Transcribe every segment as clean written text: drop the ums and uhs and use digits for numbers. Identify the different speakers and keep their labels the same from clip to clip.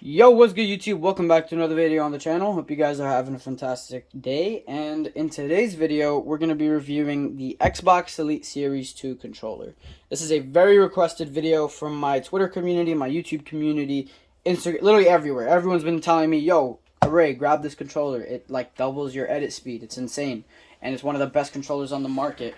Speaker 1: Yo, what's good YouTube? Welcome back to another video on the channel. Hope you guys are having a fantastic day. And in today's video, we're going to be reviewing the Xbox Elite Series 2 controller. This is a very requested video from my Twitter community, my YouTube community, Instagram, literally everywhere. Everyone's been telling me, yo, Ray, grab this controller. It like doubles your edit speed. It's insane. And it's one of the best controllers on the market.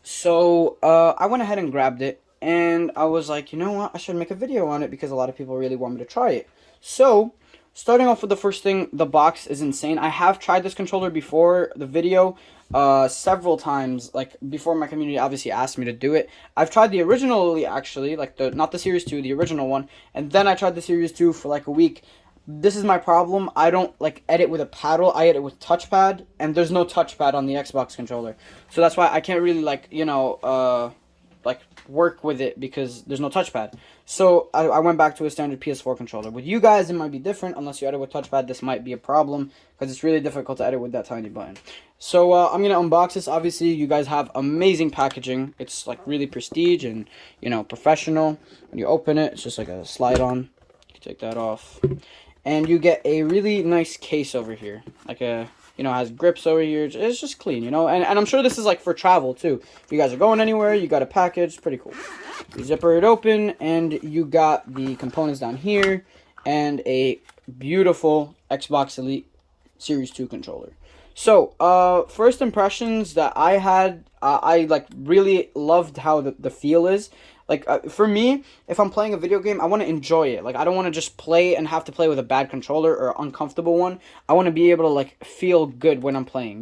Speaker 1: So I went ahead and grabbed it. And I was like, you know what? I should make a video on it because a lot of people really want me to try it. So, starting off with the first thing, the box is insane. I have tried this controller before the video several times, like before my community obviously asked me to do it. I've tried the original actually, like not the Series 2, the original one, and then I tried the Series 2 for like a week. This is my problem. I don't like edit with a paddle. I edit with touchpad, and there's no touchpad on the Xbox controller. So that's why I can't really like, like work with it because there's no touchpad. So I went back to a standard PS4 controller. With you guys, it might be different. Unless you edit with touchpad, this might be a problem because it's really difficult to edit with that tiny button. So I'm going to unbox this. Obviously, you guys have amazing packaging. It's like really prestige and, professional. When you open it, it's just like a slide on. You can take that off. And you get a really nice case over here. Like a... has grips over here. It's just clean, and I'm sure this is like for travel too. If you guys are going anywhere, you got a package, pretty cool. You zipper it open, and you got the components down here, and a beautiful Xbox Elite Series 2 controller. So, first impressions that I had, I like really loved how the feel is. Like, for me, if I'm playing a video game, I want to enjoy it. Like, I don't want to just play and have to play with a bad controller or uncomfortable one. I want to be able to, like, feel good when I'm playing,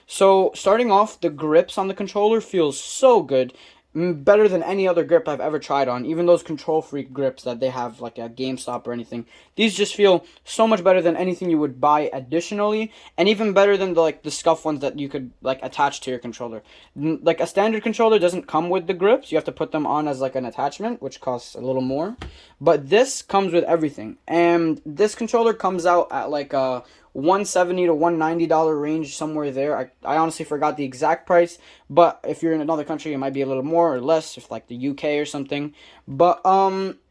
Speaker 1: So, starting off, the grips on the controller feels so good. Better than any other grip I've ever tried on. Even those kontrolfreek grips that they have, like, at GameStop or anything. These just feel so much better than anything you would buy additionally. And even better than, the scuff ones that you could, like, attach to your controller. Like, a standard controller doesn't come with the grips. You have to put them on as, like, an attachment, which costs a little more. But this comes with everything. And this controller comes out at, like, a $170 to $190 range, somewhere there. I honestly forgot the exact price, but if you're in another country, it might be a little more or less, if like the UK or something. But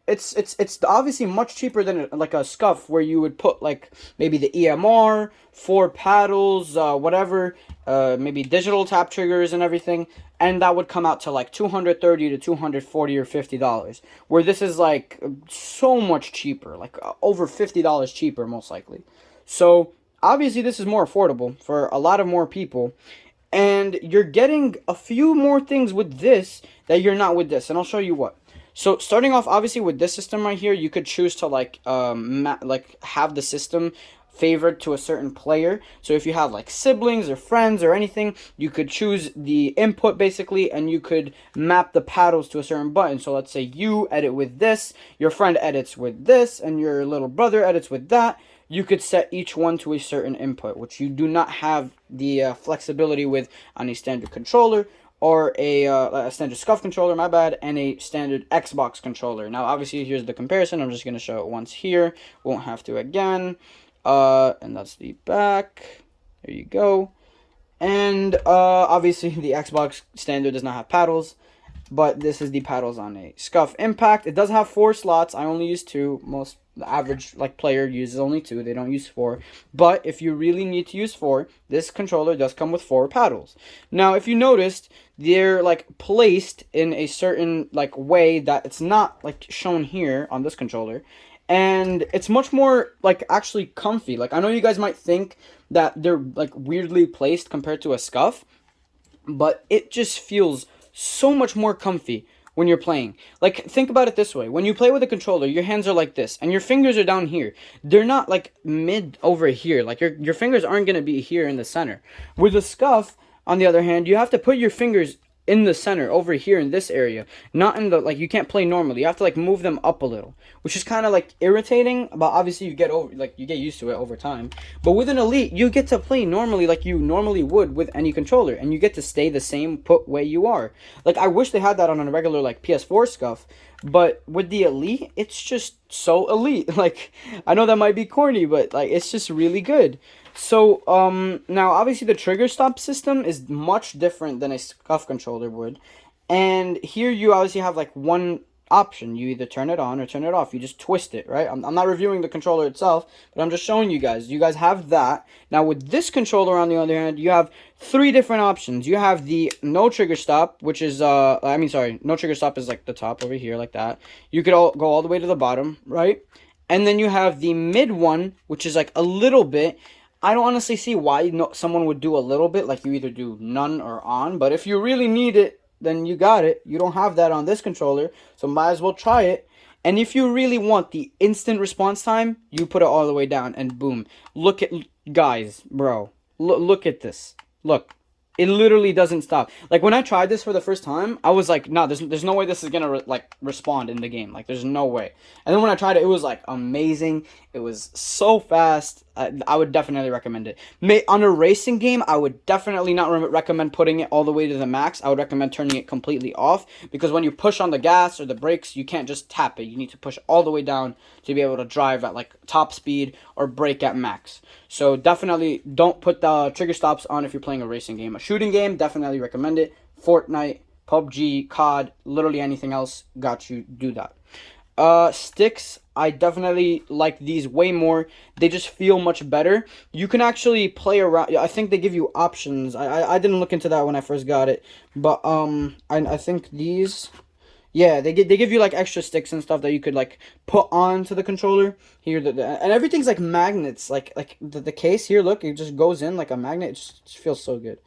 Speaker 1: it's obviously much cheaper than like a scuff where you would put like maybe the EMR, 4 paddles, whatever, maybe digital tap triggers and everything, and that would come out to like $230 to $240 or $50. Where this is like so much cheaper, like over $50 cheaper most likely. So, obviously, this is more affordable for a lot of more people. And you're getting a few more things with this that you're not with this. And I'll show you what. So, starting off, obviously, with this system right here, you could choose to, have the system favored to a certain player. So, if you have, like, siblings or friends or anything, you could choose the input, basically, and you could map the paddles to a certain button. So, let's say you edit with this, your friend edits with this, and your little brother edits with that. You could set each one to a certain input, which you do not have the flexibility with on a standard controller or a standard scuff controller, my bad, and a standard Xbox controller. Now, obviously, here's the comparison. I'm just going to show it once here. Won't have to again. And that's the back. There you go. And obviously, the Xbox standard does not have paddles. But this is the paddles on a scuff impact. It does have 4 slots. I only use 2. The average player uses only 2. They don't use 4. But if you really need to use 4, this controller does come with 4 paddles. Now, if you noticed, they're placed in a certain way that it's not shown here on this controller. And it's much more actually comfy. I know you guys might think that they're weirdly placed compared to a scuff, but it just feels so much more comfy when you're playing. Think about it this way. When you play with a controller, your hands are like this, and your fingers are down here. They're not, mid over here. Your fingers aren't going to be here in the center. With a scuff, on the other hand, you have to put your fingers in the center, over here in this area. Not in the, you can't play normally. You have to, move them up a little. Which is kind of, irritating, but obviously you get you get used to it over time. But with an Elite, you get to play normally like you normally would with any controller. And you get to stay the same put way you are. I wish they had that on a regular, PS4 scuff. But with the Elite, it's just so elite. I know that might be corny, but, it's just really good. So, now, obviously, the trigger stop system is much different than a scuff controller would. And here you obviously have, one option. You either turn it on or turn it off. You just twist it, right? I'm not reviewing the controller itself, but I'm just showing you guys. You guys have that. Now with this controller, on the other hand, you have 3 different options. You have the no trigger stop, which is no trigger stop is like the top over here, like that. You could go all the way to the bottom, right? And then you have the mid one, which is like a little bit. I don't honestly see why someone would do a little bit, like you either do none or on, but if you really need it, then you got it. You don't have that on this controller, so might as well try it. And if you really want the instant response time, you put it all the way down, and boom. Look at, guys, bro. Look at this. Look. It literally doesn't stop. Like, when I tried this for the first time, I was like, nah, there's no way this is gonna, respond in the game. Like, there's no way. And then when I tried it, it was, like, amazing. It was so fast. I would definitely recommend it. On a racing game, I would definitely not recommend putting it all the way to the max. I would recommend turning it completely off. Because when you push on the gas or the brakes, you can't just tap it. You need to push all the way down to be able to drive at, like, top speed or brake at max. So, definitely don't put the trigger stops on if you're playing a racing game. A shooting game, definitely recommend it. Fortnite, PUBG, COD, literally anything else, got you, do that. Sticks, I definitely like these way more. They just feel much better. You can actually play around. I think they give you options. I didn't look into that when I first got it, but I think these, yeah, they give you like extra sticks and stuff that you could like put onto the controller here. And everything's like magnets. Like the case here, look, it just goes in like a magnet. It just feels so good.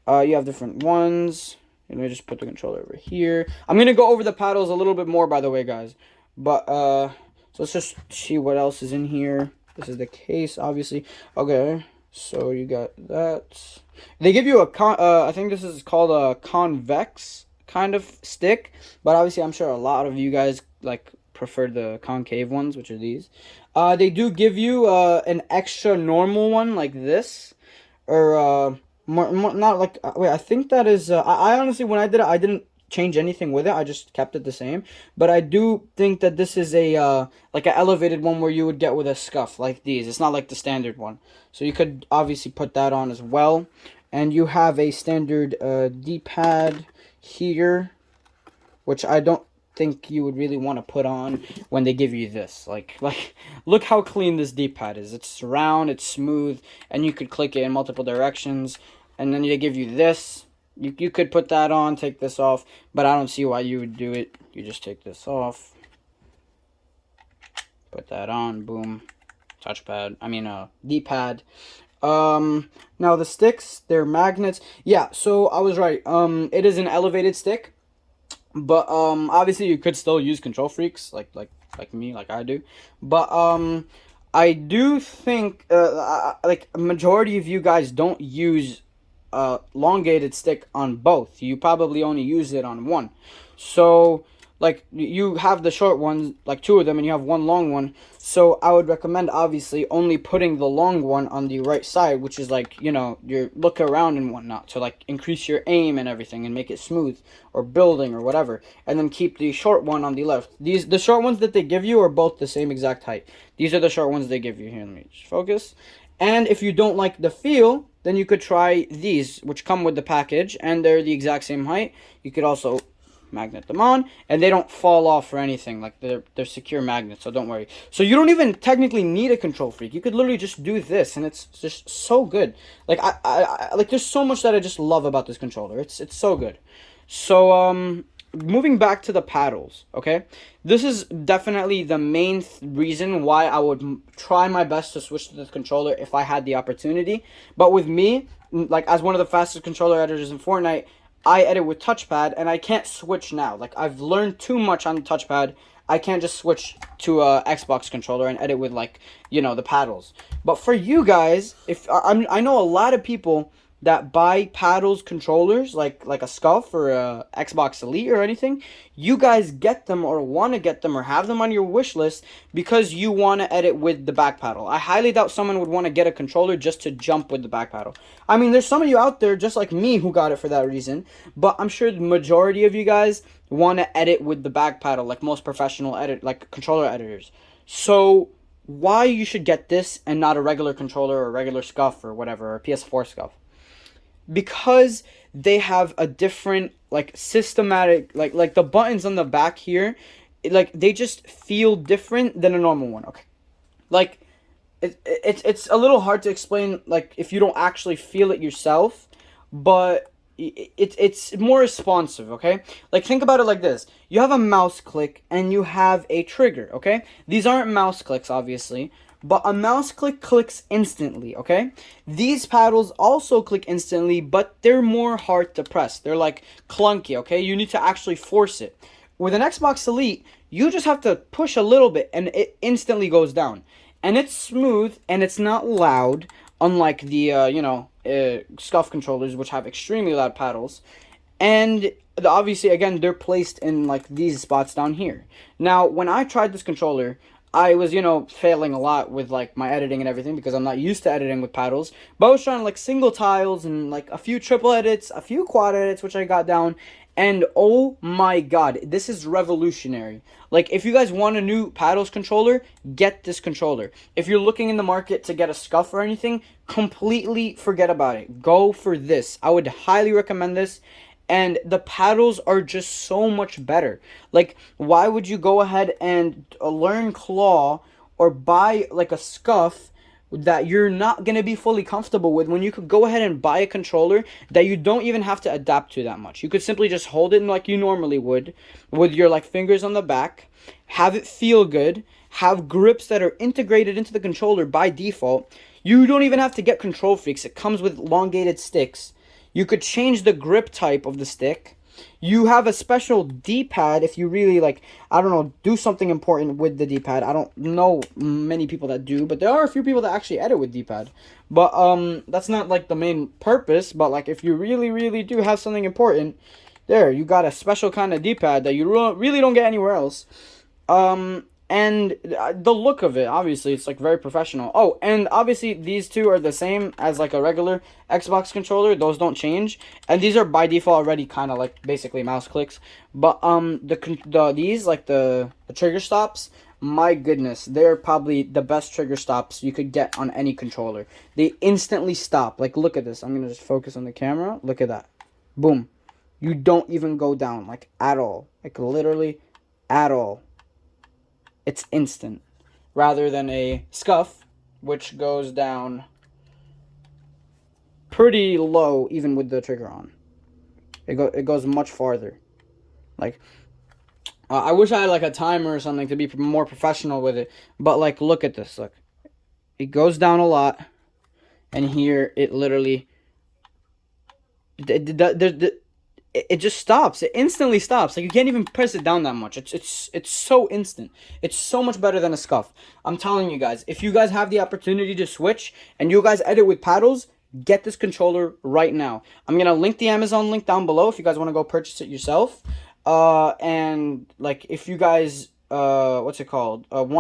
Speaker 1: You have different ones. Let me just put the controller over here. I'm gonna go over the paddles a little bit more, by the way, guys. But so let's just see what else is in here. This is the case, obviously. Okay, so you got that. They give you a I think this is called a convex kind of stick, but obviously I'm sure a lot of you guys like prefer the concave ones, which are these. They do give you an extra normal one like this, or more not like wait, I think that is I honestly, when I did it, I didn't change anything with it. I just kept it the same, but I do think that this is a like an elevated one where you would get with a scuff like these. It's not like the standard one, so you could obviously put that on as well. And you have a standard D-pad here, which I don't think you would really want to put on when they give you this. Like look how clean this D-pad is. It's round, it's smooth, and you could click it in multiple directions. And then they give you this. You could put that on, take this off, but I don't see why you would do it. You just take this off, put that on, boom, touchpad, D-pad. Now the sticks, they're magnets. Yeah, so I was right. It is an elevated stick, but obviously you could still use control freaks like me, like I do. But I do think like a majority of you guys don't use elongated stick on both. You probably only use it on one. So like you have the short ones, like 2 of them, and you have one long one. So I would recommend obviously only putting the long one on the right side, which is like, you know, your look around and whatnot, to like increase your aim and everything and make it smooth, or building or whatever. And then keep the short one on the left. The short ones that they give you are both the same exact height. These are the short ones they give you. Here, let me just focus. And if you don't like the feel, then you could try these, which come with the package, and they're the exact same height. You could also magnet them on, and they don't fall off or anything. Like they're secure magnets, so don't worry. So you don't even technically need a control freak. You could literally just do this, and it's just so good. Like I like, there's so much that I just love about this controller. It's so good. So moving back to the paddles, okay? This is definitely the main reason why I would try my best to switch to this controller if I had the opportunity. But with me, like as one of the fastest controller editors in Fortnite, I edit with touchpad, and I can't switch now. Like, I've learned too much on the touchpad. I can't just switch to a Xbox controller and edit with, like, you know, the paddles. But for you guys, if I know a lot of people that buy paddles controllers, like a Scuff or a Xbox Elite or anything, you guys get them or want to get them or have them on your wish list because you want to edit with the back paddle. I highly doubt someone would want to get a controller just to jump with the back paddle. I mean, there's some of you out there just like me who got it for that reason, but I'm sure the majority of you guys want to edit with the back paddle, like most professional controller editors. So why you should get this and not a regular controller or a regular Scuff or whatever, or a PS4 Scuff? Because they have a different like systematic like the buttons on the back here, like they just feel different than a normal one. Okay, like it's a little hard to explain like if you don't actually feel it yourself, but it's more responsive. Okay, like think about it like this: you have a mouse click and you have a trigger. Okay, these aren't mouse clicks obviously, but a mouse click clicks instantly. Okay, these paddles also click instantly, but they're more hard to press. They're like clunky. Okay, you need to actually force it. With an Xbox Elite, you just have to push a little bit and it instantly goes down. And it's smooth and it's not loud, unlike the scuff controllers, which have extremely loud paddles. And obviously, again, they're placed in like these spots down here. Now, when I tried this controller, I was, failing a lot with like my editing and everything because I'm not used to editing with paddles. But I was trying like single tiles and like a few triple edits, a few quad edits, which I got down. And oh my god, this is revolutionary. Like, if you guys want a new paddles controller, get this controller. If you're looking in the market to get a scuff or anything, completely forget about it. Go for this. I would highly recommend this. And the paddles are just so much better. Like, why would you go ahead and learn claw or buy like a scuff that you're not going to be fully comfortable with when you could go ahead and buy a controller that you don't even have to adapt to that much? You could simply just hold it like you normally would with your like fingers on the back, have it feel good, have grips that are integrated into the controller by default. You don't even have to get controlfreeks. It comes with elongated sticks. You could change the grip type of the stick. You have a special D-pad if you really, like, I don't know, do something important with the D-pad. I don't know many people that do, but there are a few people that actually edit with D-pad. But that's not, like, the main purpose. But, like, if you really, really do have something important, there, you got a special kind of D-pad that you really don't get anywhere else. And the look of it, obviously, it's like very professional. Oh, and obviously these two are the same as like a regular Xbox controller. Those don't change, and these are by default already kind of like basically mouse clicks. But these like the trigger stops, my goodness, they're probably the best trigger stops you could get on any controller. They instantly stop. Like, look at this. I'm gonna just focus on the camera. Look at that. Boom. You don't even go down like at all. Like literally at all. It's instant, rather than a scuff, which goes down pretty low even with the trigger on. It goes much farther. Like, I wish I had like a timer or something to be more professional with it. But like, look at this. Look, it goes down a lot, and here it literally it just stops. It instantly stops. Like, you can't even press it down that much. It's so instant. It's so much better than a scuff. I'm telling you guys, if you guys have the opportunity to switch and you guys edit with paddles, get this controller right now. I'm gonna link the Amazon link down below if you guys want to go purchase it yourself. And like, if you guys want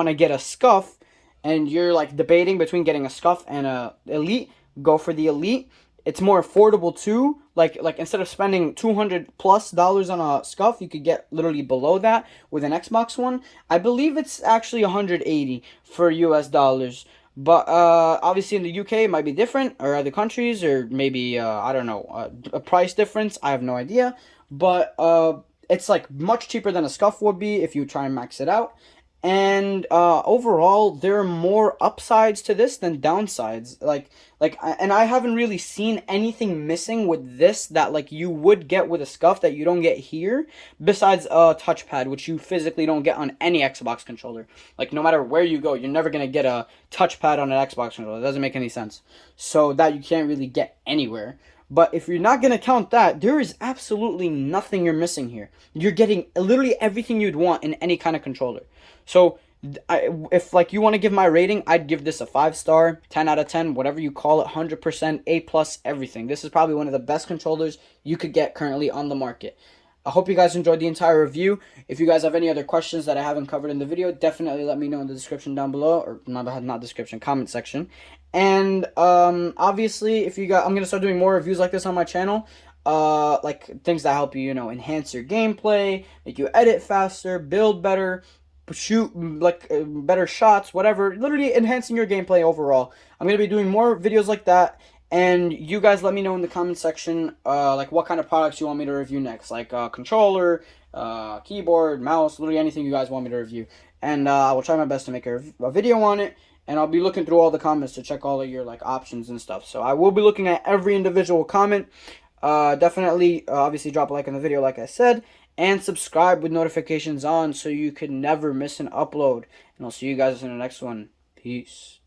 Speaker 1: to get a scuff and you're like debating between getting a scuff and a elite, go for the elite. It's more affordable too. Like instead of spending $200+ on a scuff, you could get literally below that with an Xbox One. I believe it's actually $180 for US dollars. But obviously in the UK it might be different, or other countries, or maybe I don't know, a price difference. I have no idea. But it's like much cheaper than a scuff would be if you try and max it out. And overall, there are more upsides to this than downsides. And I haven't really seen anything missing with this that like you would get with a scuff that you don't get here, besides a touchpad, which you physically don't get on any Xbox controller. Like, no matter where you go, you're never gonna get a touchpad on an Xbox controller. It doesn't make any sense. So that you can't really get anywhere. But if you're not going to count that, there is absolutely nothing you're missing here. You're getting literally everything you'd want in any kind of controller. So if like you want to give my rating, I'd give this a 5-star, 10 out of 10, whatever you call it, 100%, A+, everything. This is probably one of the best controllers you could get currently on the market. I hope you guys enjoyed the entire review. If you guys have any other questions that I haven't covered in the video, definitely let me know in the description down below, or not description, comment section. And obviously, I'm gonna start doing more reviews like this on my channel. Like things that help you, enhance your gameplay, make you edit faster, build better, shoot like better shots, whatever. Literally enhancing your gameplay overall. I'm gonna be doing more videos like that. And you guys let me know in the comment section, like what kind of products you want me to review next, like controller, keyboard, mouse, literally anything you guys want me to review. And I will try my best to make a video on it. And I'll be looking through all the comments to check all of your like options and stuff. So I will be looking at every individual comment. Definitely, obviously, drop a like on the video, like I said, and subscribe with notifications on so you could never miss an upload. And I'll see you guys in the next one. Peace.